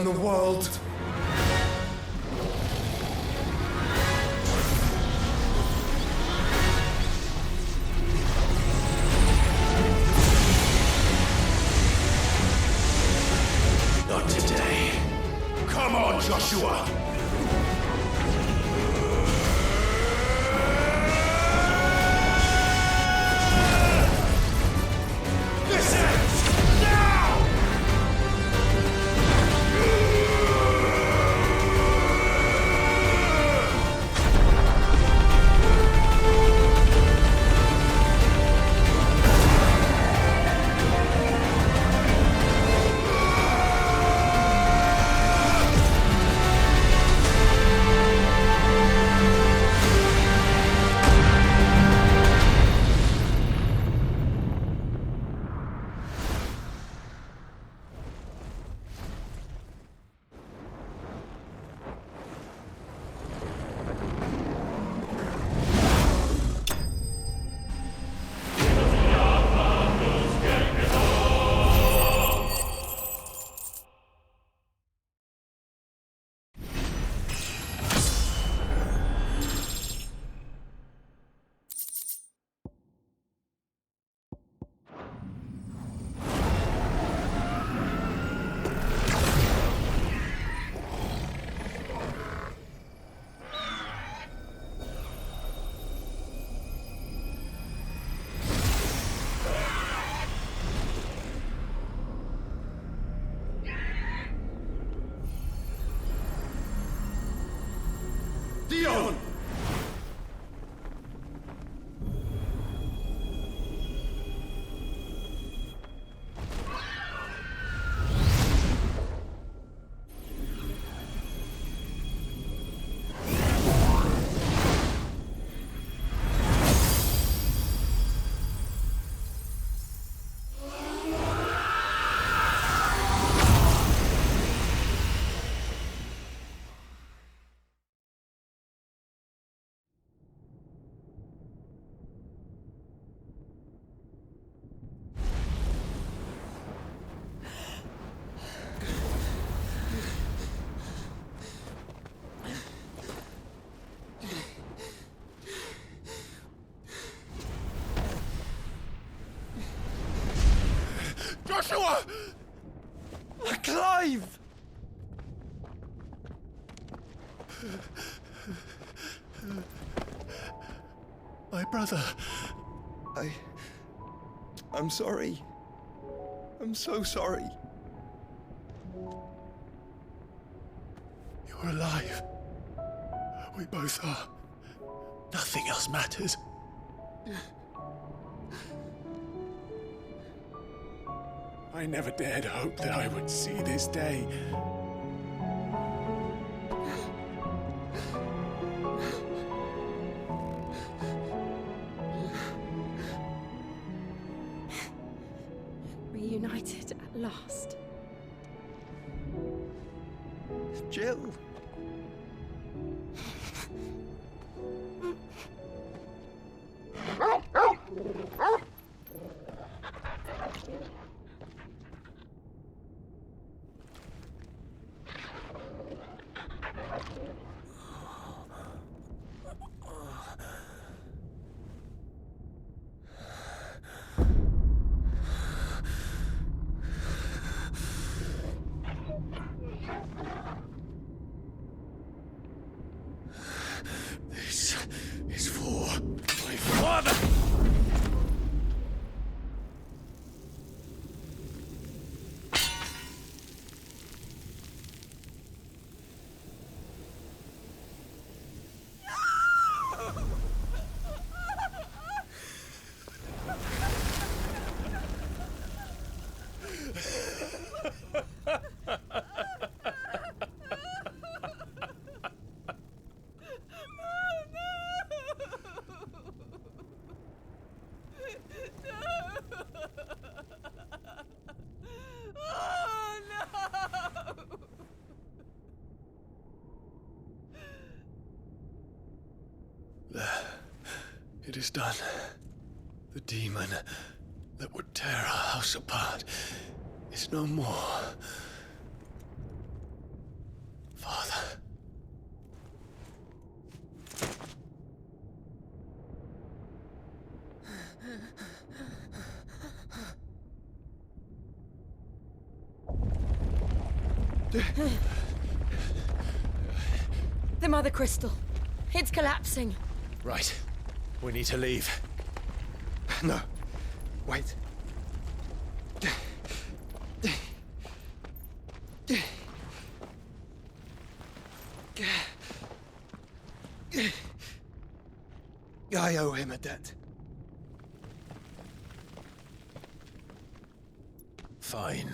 the world. Not today. Come on, Joshua! This ends now! Dion! Joshua! Clive! My brother. I'm sorry. I'm so sorry. You're alive. We both are. Nothing else matters. I never dared hope that I would see this day. Reunited at last. Jill. This is for my father! It is done. The demon that would tear our house apart is no more. The Mother Crystal. It's collapsing. Right. We need to leave. No. Wait. I owe him a debt. Fine.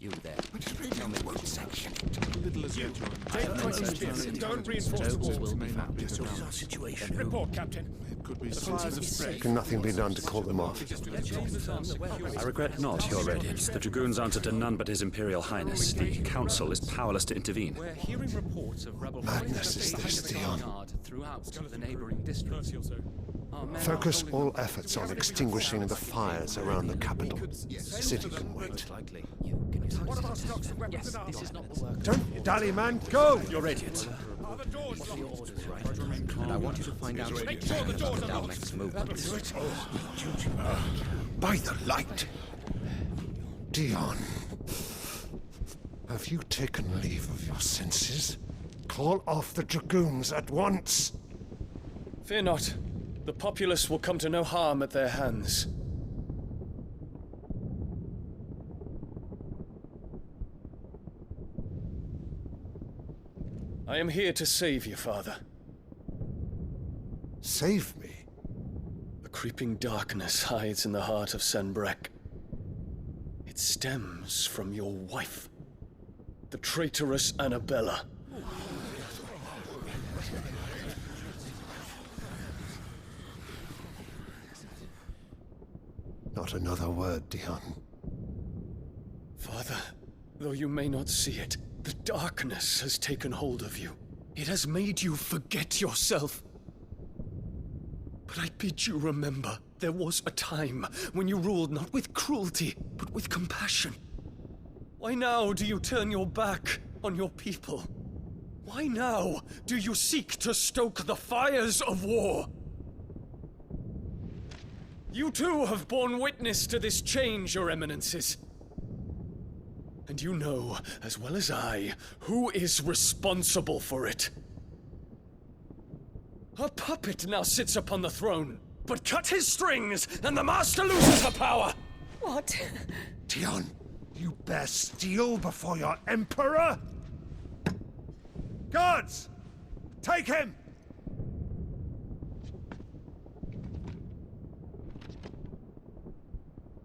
You there. Tell me what section. Little as you join. Don't reinforce the Will walls. be found. This is our situation. Report, Captain. It could be fires of spray. Can nothing be done to call them off? I regret not, Your Radiance. The Dragoons answer to none but His Imperial Highness. The Council is powerless to intervene. We're hearing reports of rebel Madness is this, Dion. throughout the neighboring districts. Our men are Focus holding all efforts on extinguishing the fires around the capital. The city can wait. Likely. You can What about stocks of weapons Yes, and this armor? is not the work. Don't you dally, man, go! Your Radiance. Are the doors locked? And I want you to find out Make sure the doors are locked. next movement. By the light! Dion, have you taken leave of your senses? Call off the Dragoons at once! Fear not. The populace will come to no harm at their hands. I am here to save you, Father. Save me? A creeping darkness hides in the heart of Senbrek. It stems from your wife, the traitorous Annabella. Not another word, Dion. Father, though you may not see it, the darkness has taken hold of you. It has made you forget yourself. But I bid you remember, there was a time when you ruled not with cruelty, but with compassion. Why now do you turn your back on your people? Why now do you seek to stoke the fires of war? You too have borne witness to this change, Your Eminences. And you know, as well as I, who is responsible for it. A puppet now sits upon the throne, but cut his strings, and the master loses her power! What? Dion, you bear steel before your Emperor? Guards! Take him!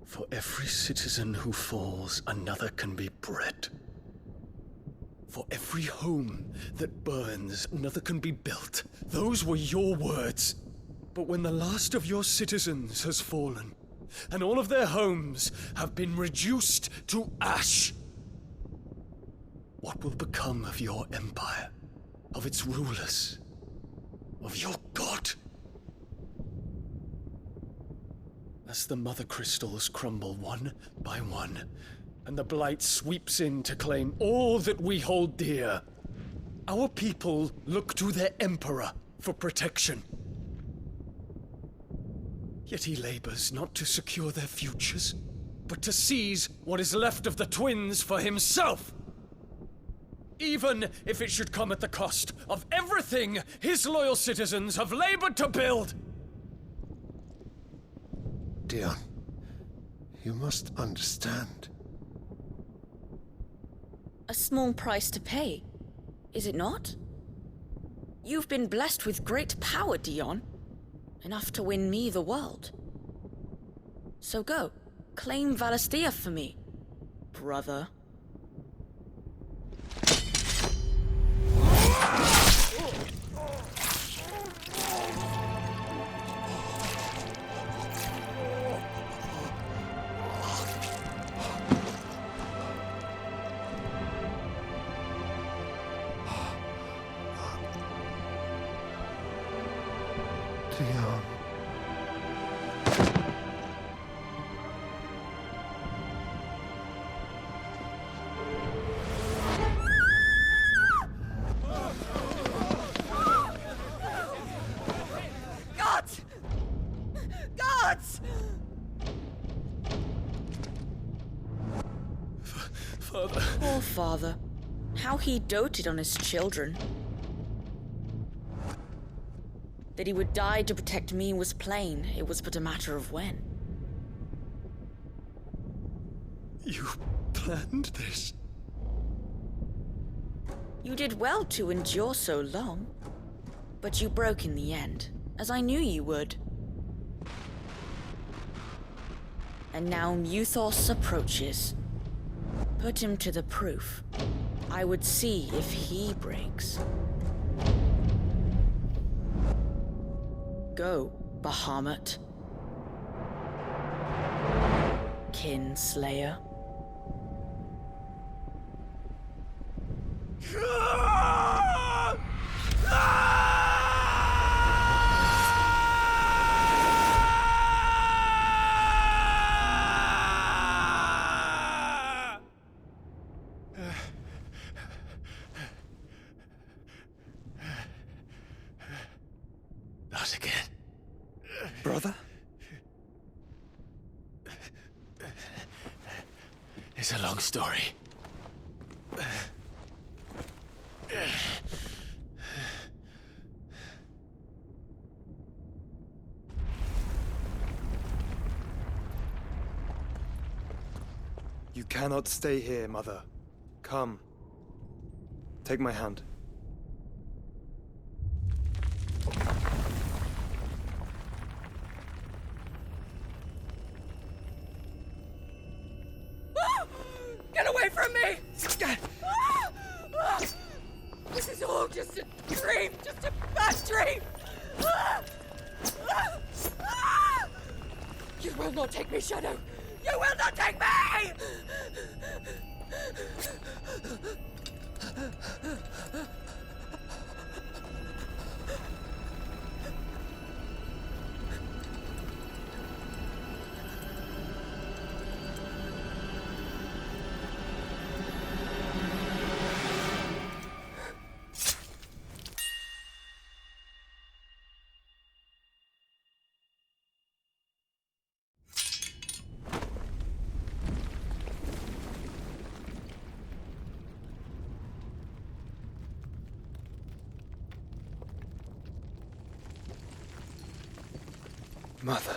For every citizen who falls, another can be bred. For every home that burns, another can be built. Those were your words. But when the last of your citizens has fallen, and all of their homes have been reduced to ash, what will become of your empire, of its rulers, of your god? As the mother crystals crumble one by one, and the blight sweeps in to claim all that we hold dear, our people look to their emperor for protection. Yet he labors not to secure their futures, but to seize what is left of the twins for himself. Even if it should come at the cost of everything his loyal citizens have labored to build. Dion, you must understand. A small price to pay, is it not? You've been blessed with great power, Dion. Enough to win me the world. So go, claim Valisthea for me, brother. Father. Poor father. How he doted on his children. That he would die to protect me was plain. It was but a matter of when. You planned this? You did well to endure so long. But you broke in the end, as I knew you would. And now Muthos approaches. Put him to the proof. I would see if he breaks. Go, Bahamut. Kinslayer. Not again. Brother? It's a long story. You cannot stay here, Mother. Come. Take my hand. Get away from me! This is all just a dream, just a bad dream! You will not take me, Shadow! You will not take me! Mother.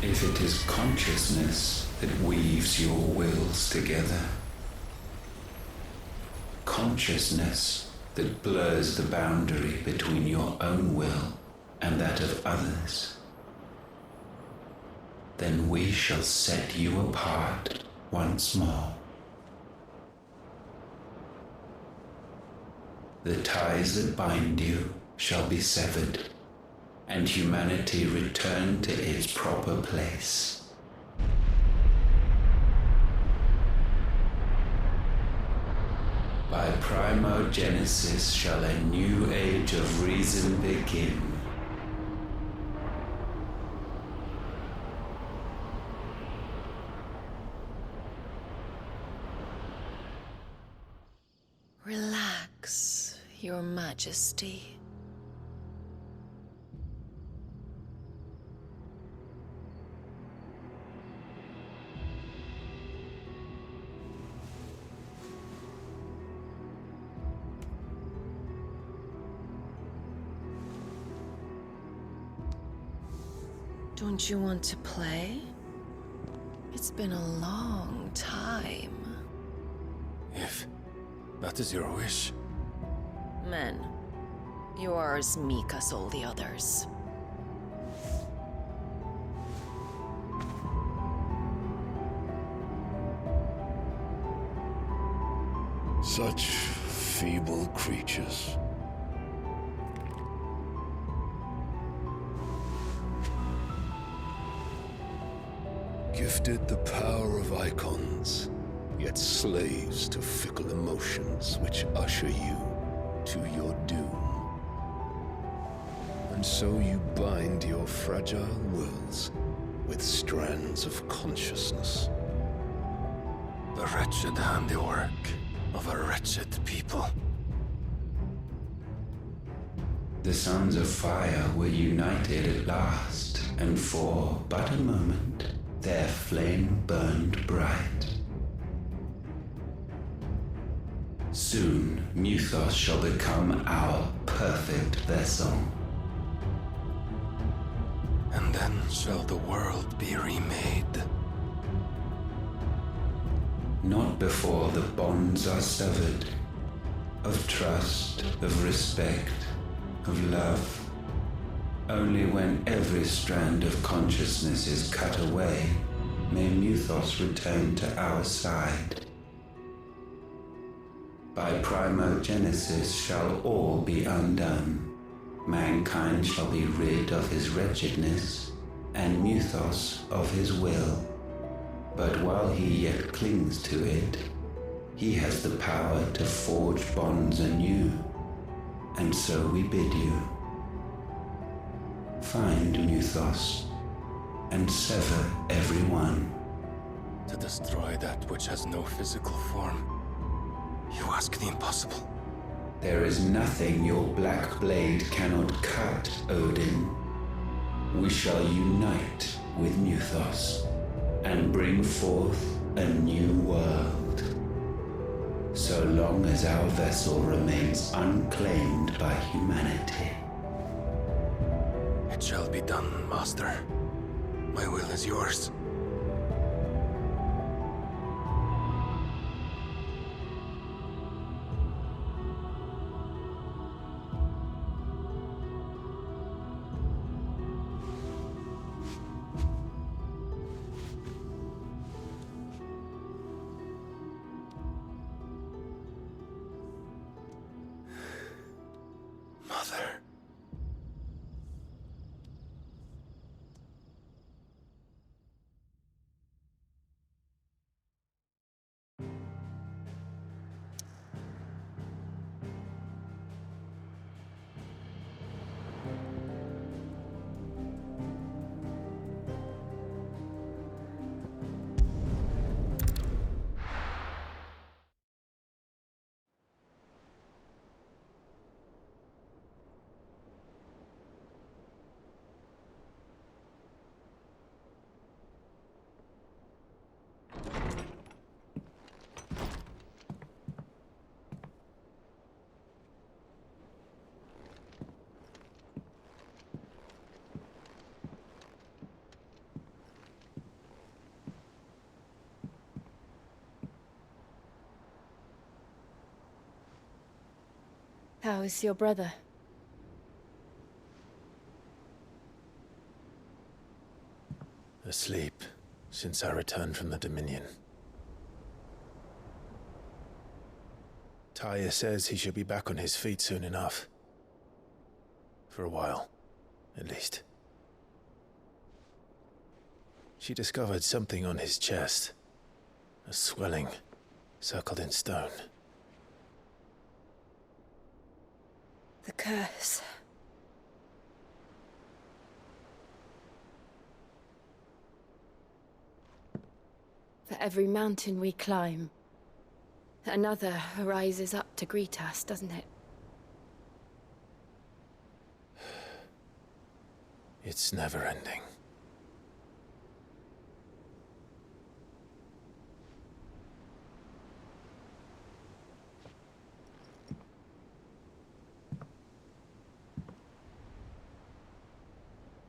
If it is consciousness that weaves your wills together, consciousness that blurs the boundary between your own will and that of others, then we shall set you apart once more. The ties that bind you shall be severed, and humanity return to its proper place. By primogenesis shall a new age of reason begin. Relax, Your Majesty. Don't you want to play? It's been a long time. If that is your wish. Men, you are as meek as all the others. Such feeble creatures. Gifted the power of icons, yet slaves to fickle emotions which usher you to your doom. And so you bind your fragile wills with strands of consciousness. The wretched handiwork of a wretched people. The sons of fire were united at last, and for but a moment their flame burned bright. Soon Muthos shall become our perfect vessel. And then shall the world be remade. Not before the bonds are severed, of trust, of respect, of love. Only when every strand of consciousness is cut away, may Muthos return to our side. By primogenesis shall all be undone. Mankind shall be rid of his wretchedness, and Muthos of his will. But while he yet clings to it, he has the power to forge bonds anew. And so we bid you, find Muthos, and sever every one. To destroy that which has no physical form, you ask the impossible. There is nothing your black blade cannot cut, Odin. We shall unite with Muthos, and bring forth a new world. So long as our vessel remains unclaimed by humanity. It shall be done, Master. My will is yours. Mother. How is your brother? Asleep since I returned from the Dominion. Tyre says he should be back on his feet soon enough. For a while, at least. She discovered something on his chest. A swelling, circled in stone. The curse. For every mountain we climb, another rises up to greet us, doesn't it? It's never ending.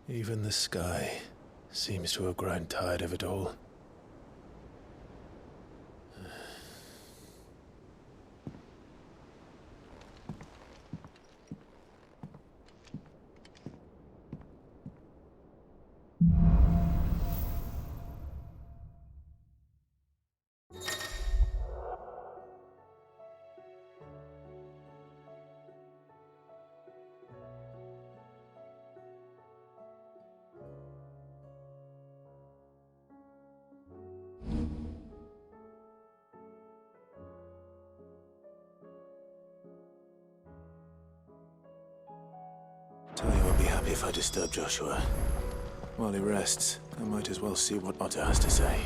Even the sky seems to have grown tired of it all. happy if I disturb Joshua. While he rests, I might as well see what Otter has to say.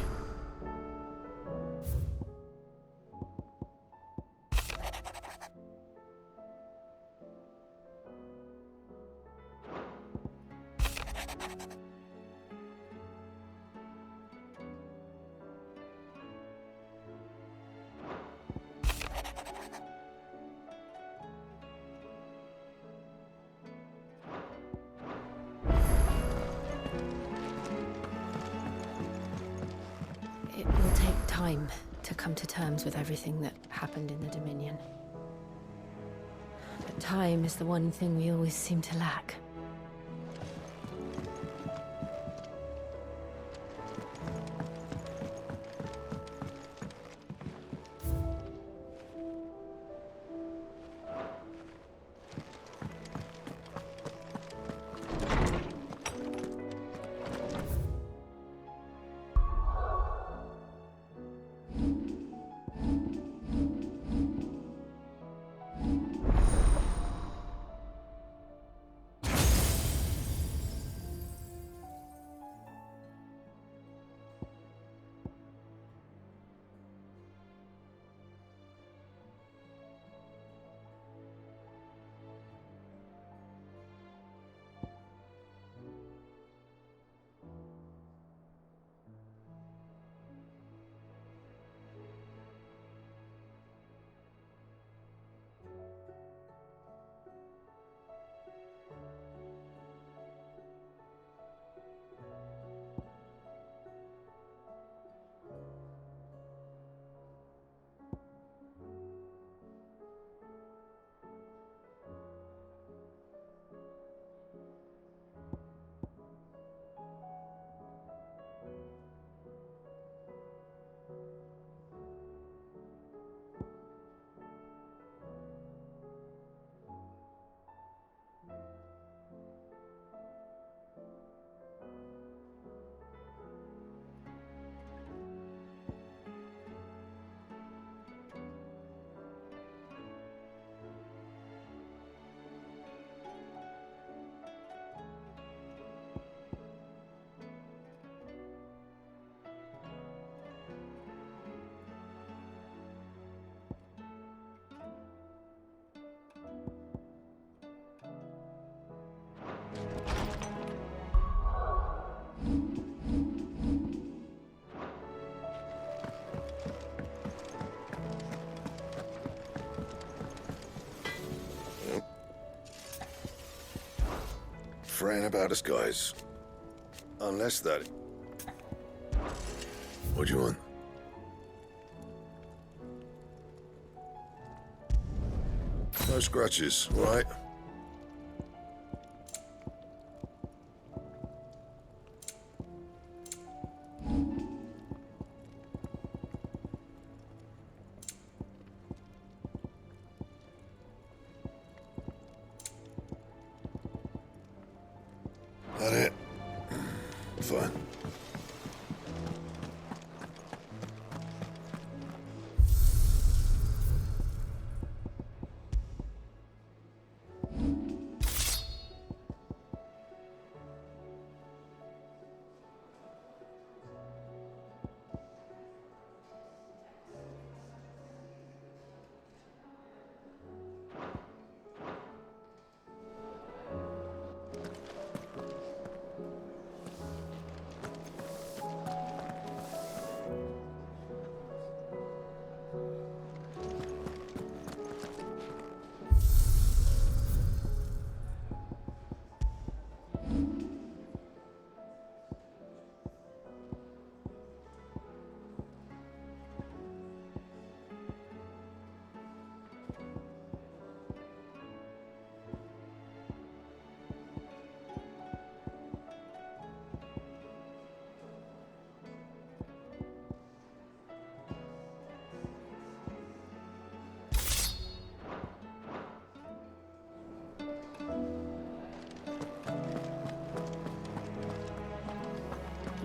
It will take time to come to terms with everything that happened in the Dominion. But time is the one thing we always seem to lack. Fraying about us, guys. Unless that... What do you want? No scratches, all right? That it? Fine.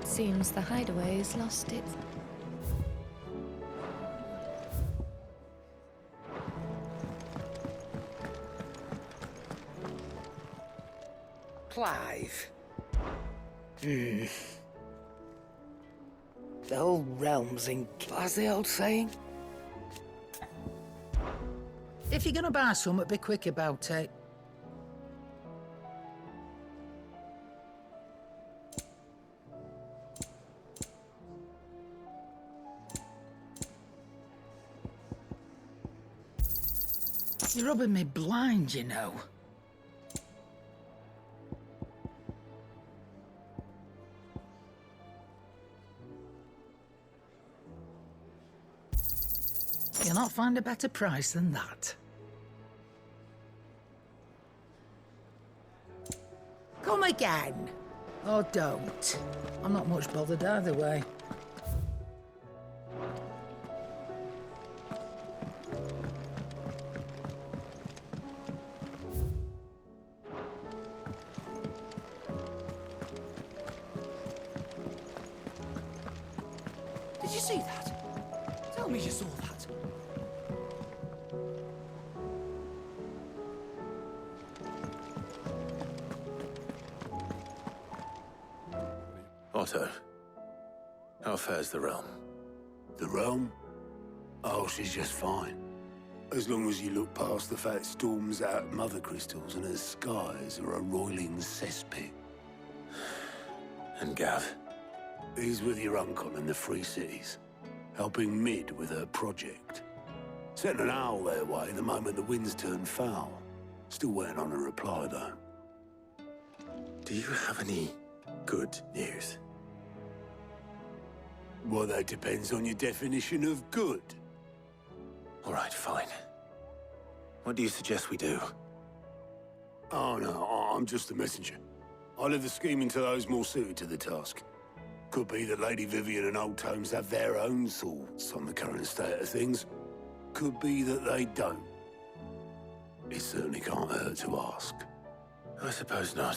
Seems the hideaway's lost its... Clive. The whole realm's in... What's the old saying? If you're gonna buy something, be quick about it. You're rubbing me blind, you know. You'll not find a better price than that. Come again. Or don't. I'm not much bothered either way. Did you see that? Tell me you saw that. Otto, how fares the realm? The realm? Oh, she's just fine. As long as you look past the fat storms out mother crystals and her skies are a roiling cesspit. And Gav? He's with your uncle in the Free Cities, helping Mid with her project. Sent an owl their way the moment the winds turned foul. Still waiting on a reply, though. Do you have any good news? Well, that depends on your definition of good. All right, fine. What do you suggest we do? Oh, no, I'm just a messenger. I'll leave the scheming to those more suited to the task. Could be that Lady Vivian and Old Tomes have their own thoughts on the current state of things. Could be that they don't. It certainly can't hurt to ask. I suppose not.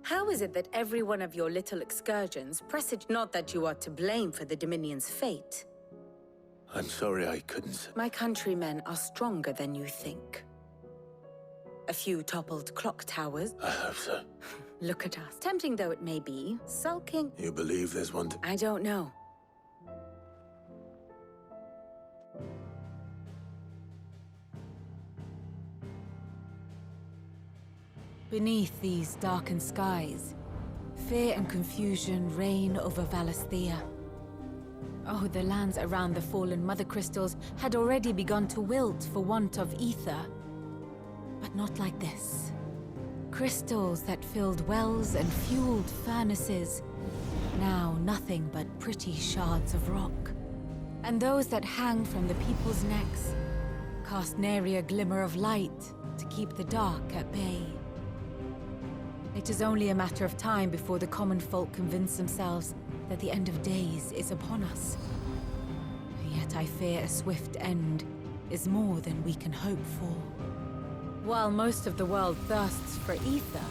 How is it that every one of your little excursions presage not that you are to blame for the Dominion's fate? I'm sorry I couldn't... My countrymen are stronger than you think. A few toppled clock towers. I hope so. Look at us. Tempting though it may be, sulking... You believe there's one to... I don't know. Beneath these darkened skies, fear and confusion reign over Valisthea. Oh, the lands around the fallen Mother Crystals had already begun to wilt for want of ether. But not like this. Crystals that filled wells and fueled furnaces, now nothing but pretty shards of rock. And those that hang from the people's necks cast nary a glimmer of light to keep the dark at bay. It is only a matter of time before the common folk convince themselves that the end of days is upon us. Yet I fear a swift end is more than we can hope for. While most of the world thirsts for ether,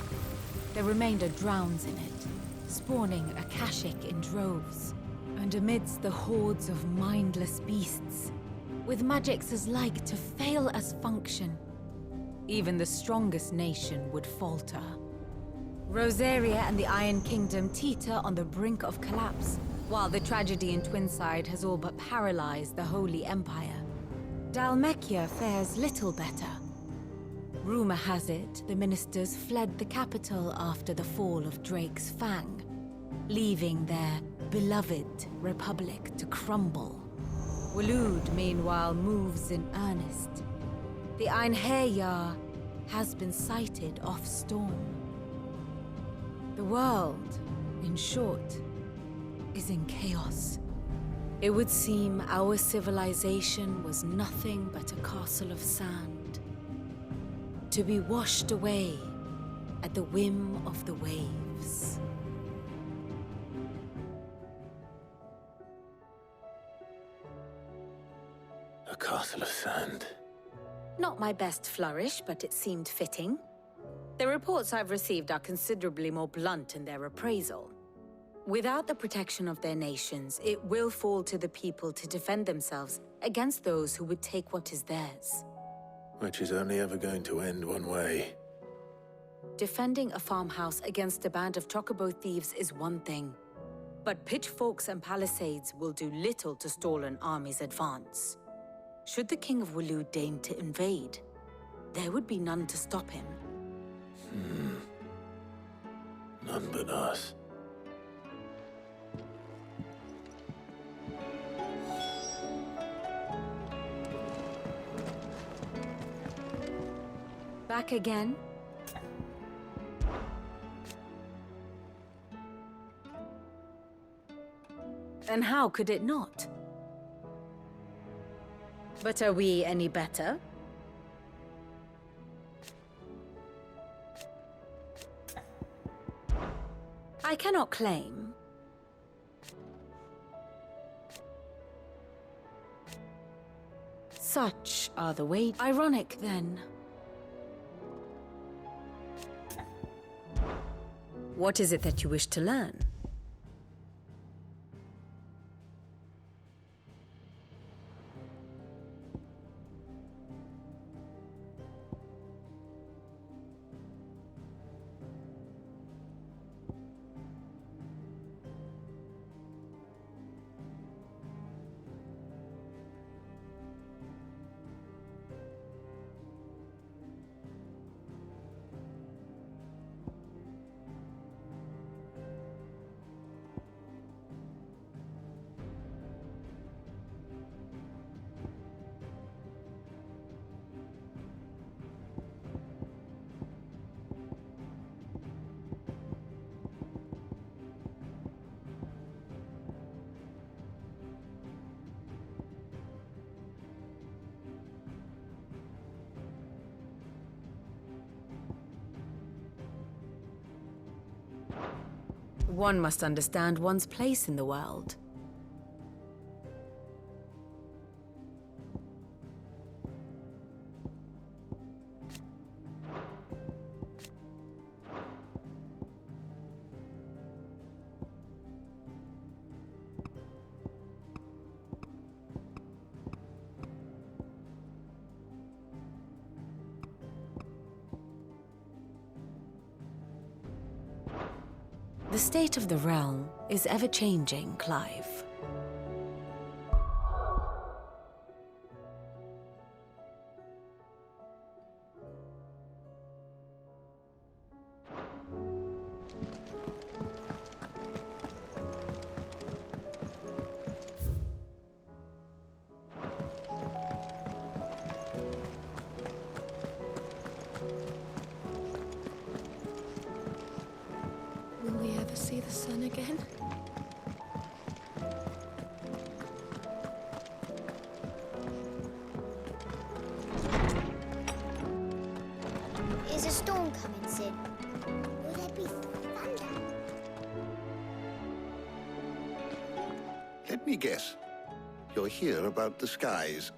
the remainder drowns in it, spawning Akashic in droves. And amidst the hordes of mindless beasts, with magics as like to fail as function, even the strongest nation would falter. Rosaria and the Iron Kingdom teeter on the brink of collapse, while the tragedy in Twinside has all but paralyzed the Holy Empire. Dalmekia fares little better. Rumor has it the ministers fled the capital after the fall of Drake's Fang, leaving their beloved republic to crumble. Waloed, meanwhile, moves in earnest. The Einherjar has been sighted off-storm. The world in short, is in chaos. It would seem our civilization was nothing but a castle of sand, to be washed away at the whim of the waves. A castle of sand. Not my best flourish, but it seemed fitting. The reports I've received are considerably more blunt in their appraisal. Without the protection of their nations, it will fall to the people to defend themselves against those who would take what is theirs. Which is only ever going to end one way. Defending a farmhouse against a band of chocobo thieves is one thing, but pitchforks and palisades will do little to stall an army's advance. Should the King of Waloed deign to invade, there would be none to stop him. None but us. Back again? And how could it not? But are we any better? I cannot claim. Such are the ways. Ironic, then. What is it that you wish to learn? One must understand one's place in the world. The state of the realm is ever-changing, Clive. Will we ever see the sun again? Is a storm coming soon? Will there be thunder? Let me guess. You're here about the skies.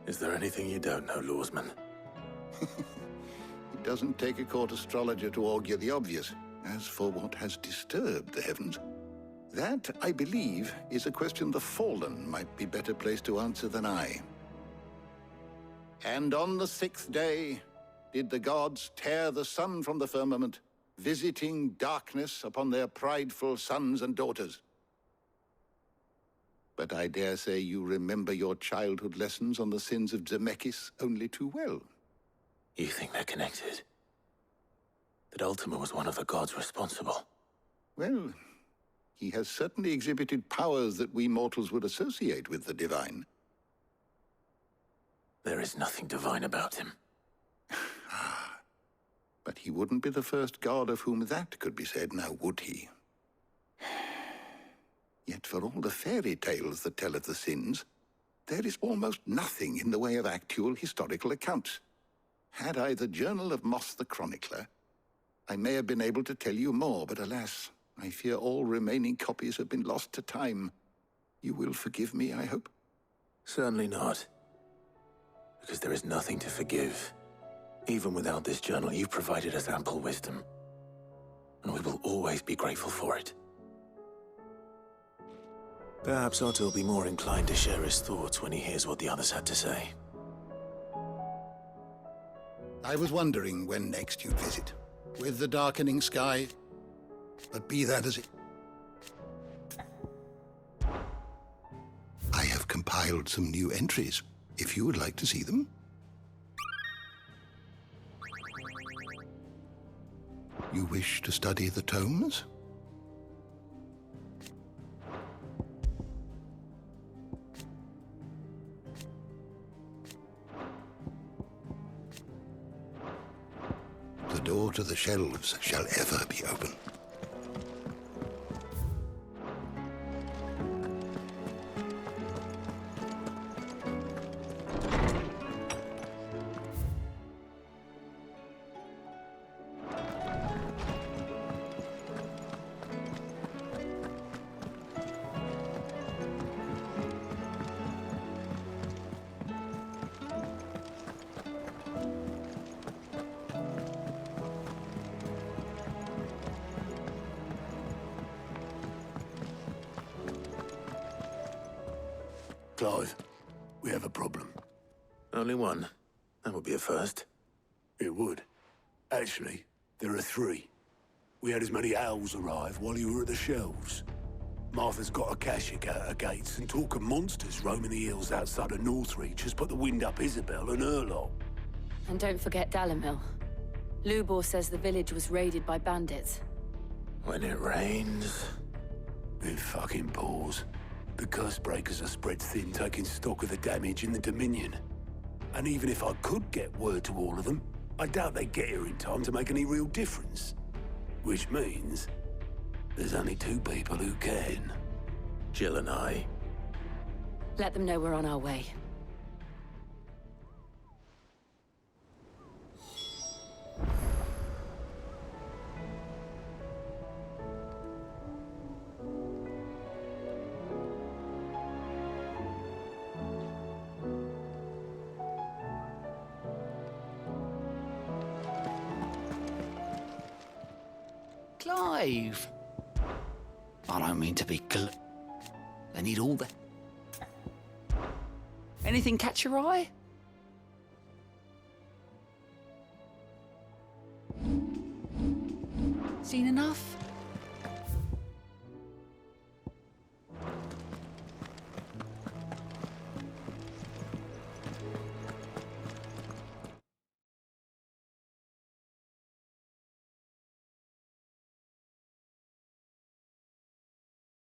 Is there anything you don't know, Lawsman? It doesn't take a court astrologer to augur the obvious. As for what has disturbed the heavens, that, I believe, is a question the Fallen might be better placed to answer than I. And on the 6th day did the gods tear the sun from the firmament, visiting darkness upon their prideful sons and daughters. But I dare say you remember your childhood lessons on the sins of Zemeckis only too well. You think they're connected? That Ultima was one of the gods responsible? Well, he has certainly exhibited powers that we mortals would associate with the divine. There is nothing divine about him. But he wouldn't be the first god of whom that could be said, now would he? Yet for all the fairy tales that tell of the sins, there is almost nothing in the way of actual historical accounts. Had I the Journal of Moss the Chronicler, I may have been able to tell you more, but alas, I fear all remaining copies have been lost to time. You will forgive me, I hope? Certainly not. Because there is nothing to forgive. Even without this journal, you've provided us ample wisdom. And we will always be grateful for it. Perhaps Otto will be more inclined to share his thoughts when he hears what the others had to say. I was wondering when next you'd visit. With the darkening sky. But be that as it... I have compiled some new entries, if you would like to see them. You wish to study the tomes? The door to the shelves shall ever be open. Clive, we have a problem. Only one. That would be a first. It would. Actually, there are three. We had as many owls arrive while you were at the shelves. Martha's got a Akashic out her gates, and talk of monsters roaming the hills outside of Northreach has put the wind up Isabel and her lot. And don't forget Dalimil. Lubor says the village was raided by bandits. When it rains... It fucking pours. The curse breakers are spread thin, taking stock of the damage in the Dominion. And even if I could get word to all of them, I doubt they'd get here in time to make any real difference. Which means there's only two people who can. Jill and I. Let them know we're on our way. Clive! I don't mean to be They need all the... Anything catch your eye? Seen enough?